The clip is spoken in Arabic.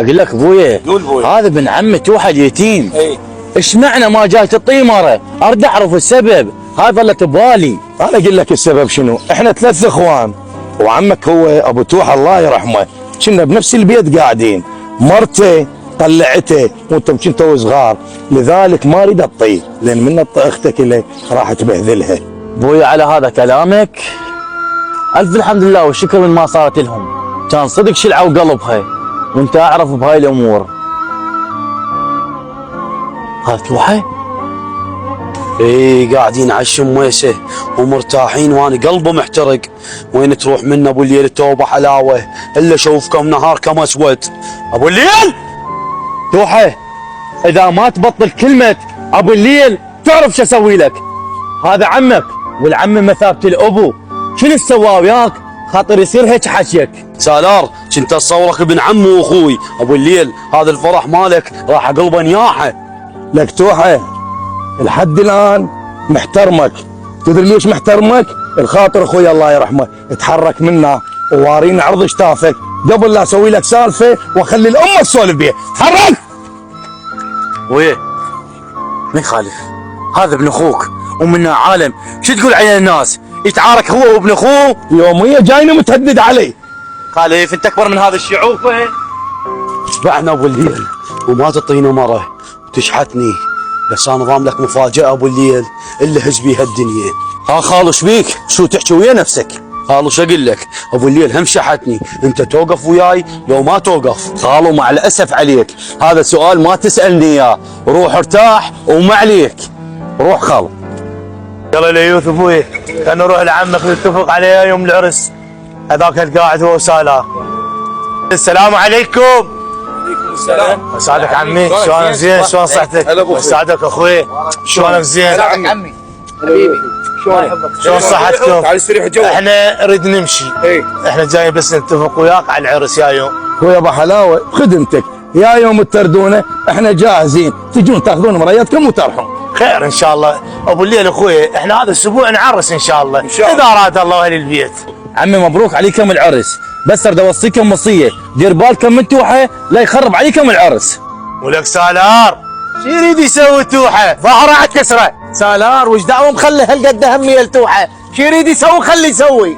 اقول لك ابويا، قول ابويا. هذا ابن عمي توحد يتيم. اي ايش معنى ما جايت الطيمره؟ اريد اعرف السبب، هاي ظلت ببالي. انا اقول لك السبب شنو؟ احنا 3 اخوان وعمك هو ابو توحه الله يرحمه، كنا بنفس البيت قاعدين، مرته طلعته وانتم كنتوا صغار، لذلك ما اريد اطيه، لان من اطي اختك اللي راح تبهذلها. ابويا على هذا كلامك الف الحمد لله والشكر من ما صارت لهم، كان صدق شلعوا قلبها وانت اعرف بهاي الامور. هذا توحه؟ اي قاعدين على الشميسه ومرتاحين وانا قلبي محترق. وين تروح منا ابو الليل التوبه حلاوه الا اشوفكم نهاركم اسود. ابو الليل توحه اذا ما تبطل كلمه ابو الليل تعرف شو اسوي لك. هذا عمك والعم مثابه الابو، شنو سوى وياك خاطر يصير هيك حكيك؟ سالار كنت اتصورك ابن عمي واخوي. ابو الليل هذا الفرح مالك راح قلبه نياحه. لك توحه لحد الان محترمك، تدري ليش محترمك؟ الخاطر اخوي الله يرحمه اتحرك منا ووارينا عرض شتافك قبل لا اسوي لك سالفه واخلي الامه تسولف بيها. تحرك ويه ما يخالف، هذا ابن اخوك ومنا عالم، شو تقول عليه الناس؟ يتعارك هو وابن اخوه يوميه جاينا متهدد علي. خالف انت اكبر من هذا الشعوب. شبعنا ابو الليل وما تعطينا مره وتشحتني، بس انا ضام لك مفاجاه ابو الليل اللي هز بيها الدنيا. ها خالو شبيك؟ شو تحكي ويا نفسك؟ خالو شو اقول لك؟ ابو الليل هم شحتني، انت توقف وياي لو ما توقف؟ خالو مع الاسف عليك، هذا سؤال ما تسالني اياه، روح ارتاح وما عليك، روح خالو. يلا ليوث ابوي خلينا نروح لعمك نتفق عليه يوم العرس. هذاك القاعد هو سالار. السلام عليكم. وعليكم السلام. مساعدك عمي، شلونك زين؟ شلون صحتك؟ هلا ابو مساعدك اخوي، شلونك زين؟ مساعدك عمي حبيبي. شلون صحتكم؟ تعال استريح جو. احنا نريد نمشي. اي احنا جايين بس نتفق وياك على العرس يا يوم. اخوي ابو حلاوه بخدمتك، يا يوم تردونه احنا جاهزين، تجون تاخذون مراياتكم وترحون. خير ان شاء الله. ابو الليل اخوي احنا هذا الاسبوع نعرس ان شاء الله، شاء الله. اذا اراد الله اهل البيت. عمي مبروك عليكم العرس، بس اريد اوصيكم وصيه، دير بالكم من توحه لا يخرب عليكم العرس. ولك سالار شو يريد يسوي توحه؟ ظهره على كسره. سالار وش دعوه مخلي هالقد هميه لتوحه؟ شو يريد يسوي؟ خليه يسوي.